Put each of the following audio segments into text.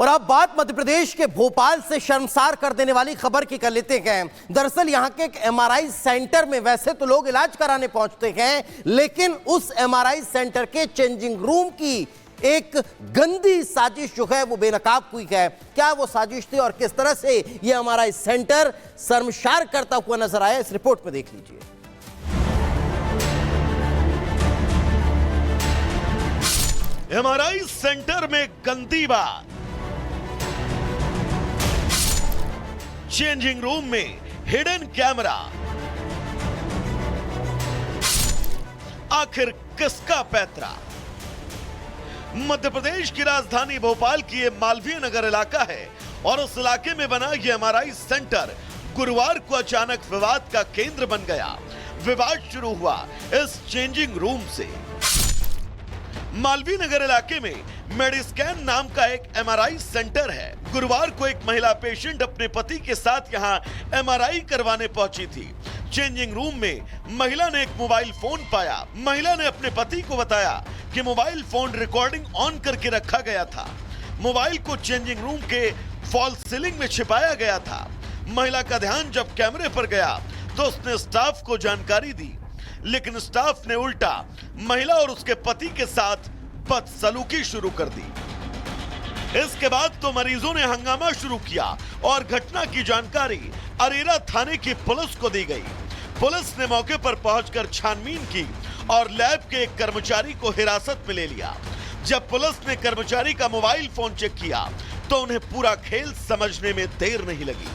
और अब बात मध्य प्रदेश के भोपाल से शर्मसार कर देने वाली खबर की कर लेते हैं। दरअसल यहां के एक एमआरआई सेंटर में वैसे तो लोग इलाज कराने पहुंचते हैं, लेकिन उस एमआरआई सेंटर के चेंजिंग रूम की एक गंदी साजिश जो है वो बेनकाब हुई है। क्या वो साजिश थी और किस तरह से ये एमआरआई सेंटर शर्मसार करता हुआ नजर आया, इस रिपोर्ट में देख लीजिए। एमआरआई सेंटर में गंदी बात, चेंजिंग रूम में हिडन कैमरा, आखिर किसका पैतरा? मध्य प्रदेश की राजधानी भोपाल की ये मालवीय नगर इलाका है और उस इलाके में बना ये एमआरआई सेंटर गुरुवार को अचानक विवाद का केंद्र बन गया। विवाद शुरू हुआ इस चेंजिंग रूम से। मालवीय नगर इलाके में मेडिस्कैन नाम का एक एमआरआई सेंटर है। गुरुवार को एक महिला पेशेंट अपने पति के साथ यहां एमआरआई करवाने पहुंची थी। चेंजिंग रूम में महिला ने एक मोबाइल फोन पाया। महिला ने अपने पति को बताया कि मोबाइल फोन रिकॉर्डिंग ऑन करके रखा गया था। मोबाइल को चेंजिंग रूम के फॉल सीलिंग में छिपाया गया था। महिला का ध्यान जब कैमरे पर गया तो उसने स्टाफ को जानकारी दी, लेकिन स्टाफ ने उल्टा महिला और उसके पति के साथ बदसलूकी शुरू कर दी। इसके बाद तो मरीजों ने हंगामा शुरू किया और घटना की जानकारी अरेरा थाने की पुलिस को दी गई। पुलिस ने मौके पर पहुंचकर छानबीन की और लैब के एक कर्मचारी को हिरासत में ले लिया। जब पुलिस ने कर्मचारी का मोबाइल फोन चेक किया तो उन्हें पूरा खेल समझने में देर नहीं लगी।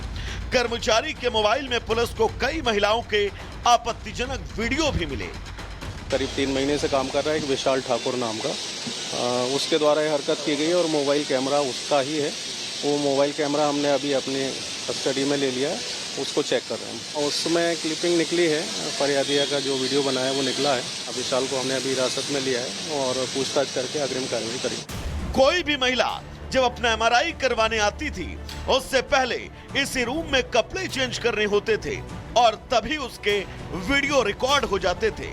कर्मचारी के मोबाइल में पुलिस को कई महिलाओं के आपत्तिजनक वीडियो भी मिले। करीब 3 महीने से काम कर रहा है एक विशाल ठाकुर नाम का, उसके द्वारा ये हरकत की गई और मोबाइल कैमरा उसका ही है। वो मोबाइल कैमरा हमने अभी अपने कस्टडी में ले लिया है, उसको चेक कर रहे हैं। उसमें क्लिपिंग निकली है, फरियादिया का जो वीडियो बनाया वो निकला है। अब विशाल को हमने अभी हिरासत में लिया है और पूछताछ करके अग्रिम कार्रवाई करी। कोई भी महिला जब अपना एमआरआई करवाने आती थी उससे पहले इसी रूम में कपड़े चेंज करने होते थे और तभी उसके वीडियो रिकॉर्ड हो जाते थे।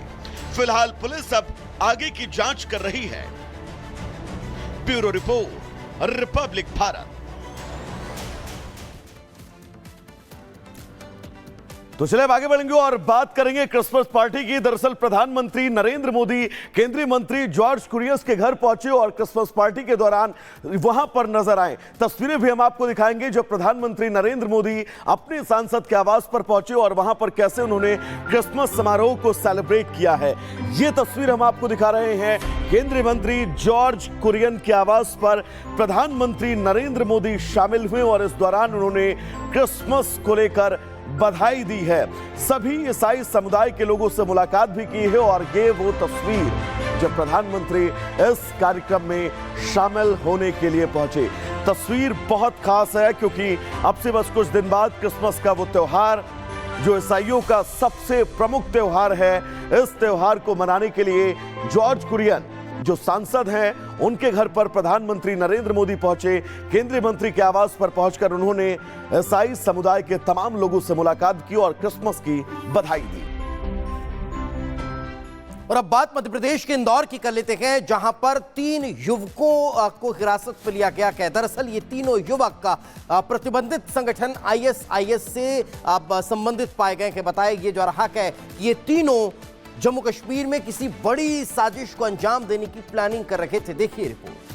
फिलहाल पुलिस अब आगे की जांच कर रही है। Bureau report, Republic Bharat. तो चले अब आगे बढ़ेंगे और बात करेंगे क्रिसमस पार्टी की। दरअसल प्रधानमंत्री नरेंद्र मोदी केंद्रीय मंत्री जॉर्ज कुरियन के घर पहुंचे और क्रिसमस पार्टी के दौरान वहां पर नजर आए। तस्वीरें भी हम आपको दिखाएंगे जब प्रधानमंत्री नरेंद्र मोदी अपने सांसद के आवास पर पहुंचे और वहां पर कैसे उन्होंने क्रिसमस समारोह को सेलिब्रेट किया है। यह तस्वीर हम आपको दिखा रहे हैं। केंद्रीय मंत्री जॉर्ज कुरियन के आवास पर प्रधानमंत्री नरेंद्र मोदी शामिल हुए और इस दौरान उन्होंने क्रिसमस को लेकर बधाई दी है। सभी ईसाई समुदाय के लोगों से मुलाकात भी की है और ये वो तस्वीर जब प्रधानमंत्री इस कार्यक्रम में शामिल होने के लिए पहुंचे। तस्वीर बहुत खास है क्योंकि अब से बस कुछ दिन बाद क्रिसमस का वो त्योहार जो ईसाइयों का सबसे प्रमुख त्योहार है, इस त्योहार को मनाने के लिए जॉर्ज कुरियन जो सांसद हैं उनके घर पर प्रधानमंत्री नरेंद्र मोदी पहुंचे। केंद्रीय मंत्री के आवास पर पहुंचकर उन्होंने ईसाई समुदाय के तमाम लोगों से मुलाकात की और क्रिसमस की बधाई दी। और अब बात मध्य प्रदेश के इंदौर की कर लेते हैं, जहां पर 3 युवकों को हिरासत में लिया गया है। दरअसल ये तीनों युवक का प्रतिबंधित संगठन आईएसआईएस से संबंधित पाए गए हैं। बताया ये जा रहा है ये तीनों जम्मू कश्मीर में किसी बड़ी साजिश को अंजाम देने की प्लानिंग कर रहे थे। देखिए रिपोर्ट।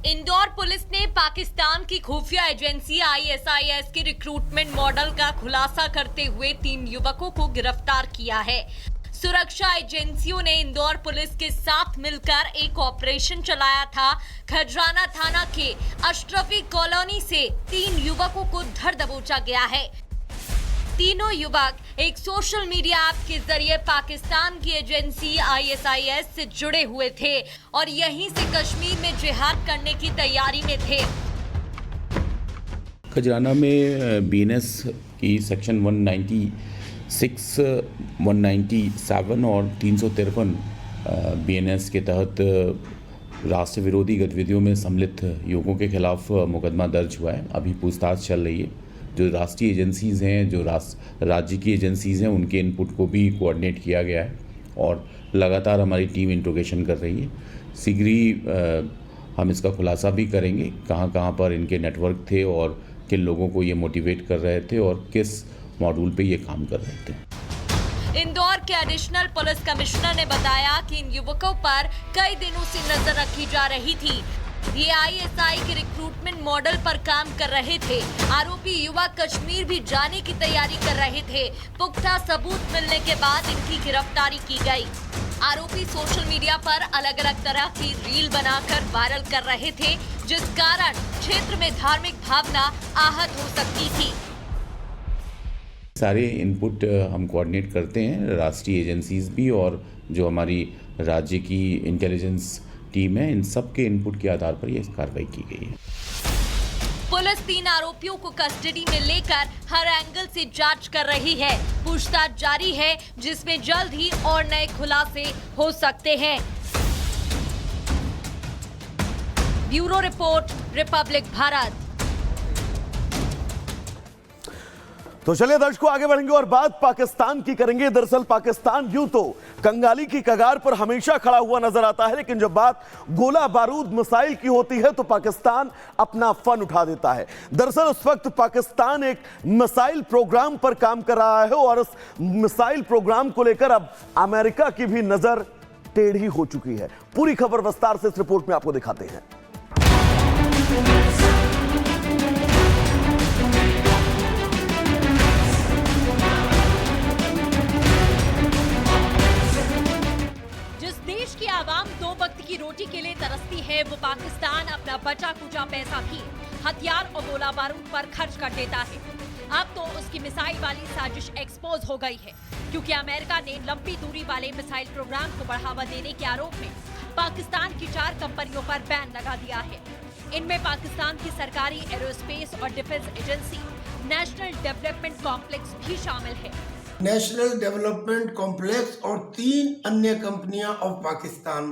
इंदौर पुलिस ने पाकिस्तान की खुफिया एजेंसी आईएसआईएस के रिक्रूटमेंट मॉडल का खुलासा करते हुए 3 युवकों को गिरफ्तार किया है। सुरक्षा एजेंसियों ने इंदौर पुलिस के साथ मिलकर एक ऑपरेशन चलाया था। खजराना थाना के अशरफी कॉलोनी से 3 युवकों को धर दबोचा गया है। तीनों युवक एक सोशल मीडिया ऐप के जरिए पाकिस्तान की एजेंसी आईएसआईएस से जुड़े हुए थे और यहीं से कश्मीर में जिहाद करने की तैयारी में थे। खजराना में बीएनएस की सेक्शन 196, 197 और 353 बीएनएस के तहत राष्ट्र विरोधी गतिविधियों में सम्मिलित युवकों के खिलाफ मुकदमा दर्ज हुआ है। अभी पूछताछ चल रही है। जो राष्ट्रीय एजेंसीज़ हैं, जो राज्य की एजेंसीज़ हैं, उनके इनपुट को भी कोऑर्डिनेट किया गया है और लगातार हमारी टीम इंट्रोगेशन कर रही है। शीघ्र ही हम इसका खुलासा भी करेंगे कहाँ कहाँ पर इनके नेटवर्क थे और किन लोगों को ये मोटिवेट कर रहे थे और किस मॉड्यूल पे ये काम कर रहे थे। इंदौर के एडिशनल पुलिस कमिश्नर ने बताया कि इन युवकों पर कई दिनों से नजर रखी जा रही थी। ये आईएसआई के रिक्रूटमेंट मॉडल पर काम कर रहे थे। आरोपी युवक कश्मीर भी जाने की तैयारी कर रहे थे। पुख्ता सबूत मिलने के बाद इनकी गिरफ्तारी की गई। आरोपी सोशल मीडिया पर अलग अलग तरह की रील बनाकर वायरल कर रहे थे, जिस कारण क्षेत्र में धार्मिक भावना आहत हो सकती थी। सारे इनपुट हम कोऑर्डिनेट करते हैं, राष्ट्रीय एजेंसीज भी और जो हमारी राज्य की इंटेलिजेंस टीम है, इन सब के इनपुट के आधार पर यह कार्रवाई की गई है। पुलिस 3 आरोपियों को कस्टडी में लेकर हर एंगल से जांच कर रही है। पूछताछ जारी है, जिसमें जल्द ही और नए खुलासे हो सकते हैं। Bureau report, Republic Bharat. तो चलिए दर्शकों, आगे बढ़ेंगे और बात पाकिस्तान की करेंगे। दरअसल पाकिस्तान यूं तो कंगाली की कगार पर हमेशा खड़ा हुआ नजर आता है, लेकिन जब बात गोला बारूद मिसाइल की होती है तो पाकिस्तान अपना फन उठा देता है। दरअसल उस वक्त पाकिस्तान एक मिसाइल प्रोग्राम पर काम कर रहा है और उस मिसाइल प्रोग्राम को लेकर अब अमेरिका की भी नजर टेढ़ी हो चुकी है। पूरी खबर विस्तार से इस रिपोर्ट में आपको दिखाते हैं। देश की आवाम 2 वक्त की रोटी के लिए तरसती है, वो पाकिस्तान अपना बचा कुचा पैसा भी हथियार और गोला बारूद पर खर्च कर देता है। अब तो उसकी मिसाइल वाली साजिश एक्सपोज हो गई है, क्योंकि अमेरिका ने लंबी दूरी वाले मिसाइल प्रोग्राम को बढ़ावा देने के आरोप में पाकिस्तान की 4 कंपनियों पर बैन लगा दिया है। इनमें पाकिस्तान की सरकारी एरोस्पेस और defence agency national development complex भी शामिल है। नेशनल डेवलपमेंट कॉम्प्लेक्स और 3 अन्य कंपनियां ऑफ पाकिस्तान।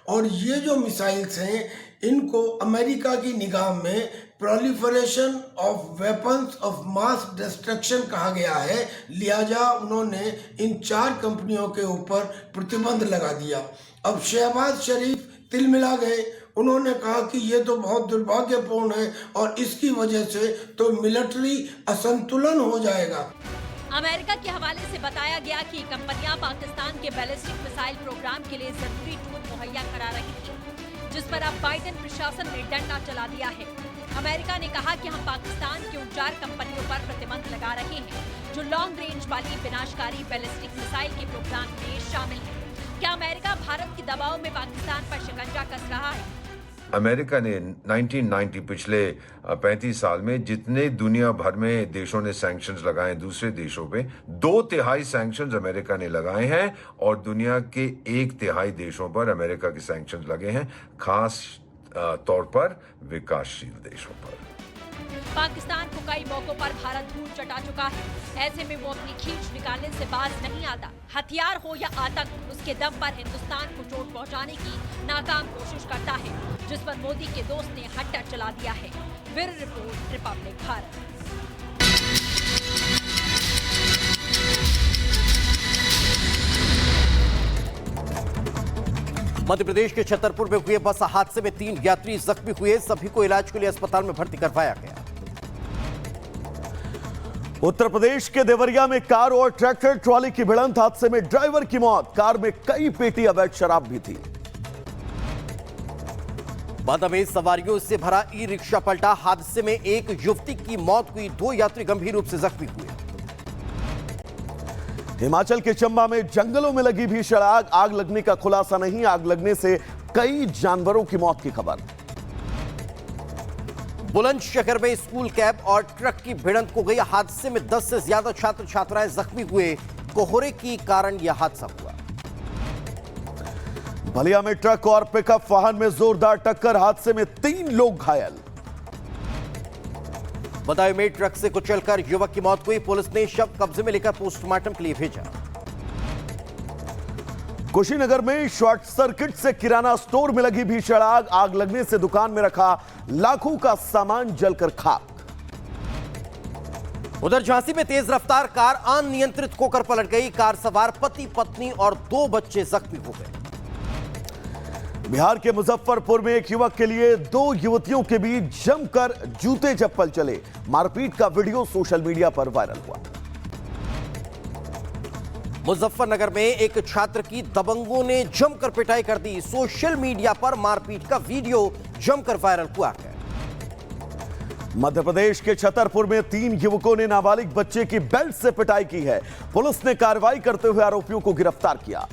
और ये जो मिसाइल्स हैं, इनको अमेरिका की निगाह में proliferation of weapons of mass destruction कहा गया है। लिहाजा उन्होंने इन 4 कंपनियों के ऊपर प्रतिबंध लगा दिया। अब शहबाज शरीफ तिलमिला गए। उन्होंने कहा कि ये तो बहुत दुर्भाग्यपूर्ण है और इसकी वजह से तो मिलिट्री असंतुलन हो जाएगा। अमेरिका के हवाले से बताया गया कि कंपनियां पाकिस्तान के बैलिस्टिक मिसाइल प्रोग्राम के लिए जरूरी टूल मुहैया करा रही थी, जिस पर अब बाइडेन प्रशासन ने डंडा चला दिया है। अमेरिका ने कहा कि हम पाकिस्तान की उन 4 कंपनियों पर प्रतिबंध लगा रहे हैं जो लॉन्ग रेंज वाली विनाशकारी बैलिस्टिक मिसाइल के प्रोग्राम में शामिल है। क्या अमेरिका भारत के दबाव में पाकिस्तान पर शिकंजा कस रहा है? अमेरिका ने 1990 पिछले 35 साल में जितने दुनिया भर में देशों ने सैंक्शंस लगाए दूसरे देशों पे, 2/3 सैंक्शंस अमेरिका ने लगाए हैं और दुनिया के 1/3 देशों पर अमेरिका के सैंक्शंस लगे हैं, खास तौर पर विकासशील देशों पर। पाकिस्तान को कई मौकों पर भारत धूल चटा चुका है। ऐसे में वो अपनी खींच निकालने से बाज नहीं आता। हथियार हो या आतंक, उसके दम पर हिंदुस्तान को चोट पहुंचाने की नाकाम कोशिश करता है, जिस पर मोदी के दोस्त ने हट्टा चला दिया है। Bureau report, Republic Bharat. Madhya Pradesh के छतरपुर में हुए बस हादसे में 3 यात्री जख्मी हुए। सभी को इलाज के लिए अस्पताल में भर्ती करवाया गया। उत्तर प्रदेश के देवरिया में कार और ट्रैक्टर ट्रॉली की भिड़ंत, हादसे में ड्राइवर की मौत। कार में कई पेटी अवैध शराब भी थी। बांदा में सवारियों से भरा ई रिक्शा पलटा। हादसे में एक युवती की मौत हुई, 2 यात्री गंभीर रूप से जख्मी हुए। हिमाचल के चंबा में जंगलों में लगी भीषण आग। आग लगने का खुलासा नहीं, आग लगने से कई जानवरों की मौत की खबर। बुलंदशहर में स्कूल कैब और ट्रक की भिड़ंत हो गई। हादसे में 10 से ज्यादा छात्र छात्राएं जख्मी हुए। कोहरे के कारण यह हादसा हुआ। बलिया में ट्रक और पिकअप वाहन में जोरदार टक्कर। हादसे में 3 लोग घायल। बदायूं में ट्रक से कुचलकर युवक की मौत हुई। पुलिस ने शव कब्जे में लेकर पोस्टमार्टम के लिए भेजा। कुशीनगर में शॉर्ट सर्किट से किराना स्टोर में लगी भीषण आग। आग लगने से दुकान में रखा लाखों का सामान जलकर खाक। उधर झांसी में तेज रफ्तार कार अनियंत्रित होकर पलट गई। कार सवार पति पत्नी और 2 बच्चे जख्मी हो गए। बिहार के मुजफ्फरपुर में एक युवक के लिए 2 युवतियों के बीच जमकर जूते चप्पल चले। मारपीट का वीडियो सोशल मीडिया पर वायरल हुआ। मुजफ्फरनगर में एक छात्र की दबंगों ने जमकर पिटाई कर दी। सोशल मीडिया पर मारपीट का वीडियो जमकर वायरल हुआ है। मध्य प्रदेश के छतरपुर में 3 युवकों ने नाबालिग बच्चे की बेल्ट से पिटाई की है। पुलिस ने कार्रवाई करते हुए आरोपियों को गिरफ्तार किया।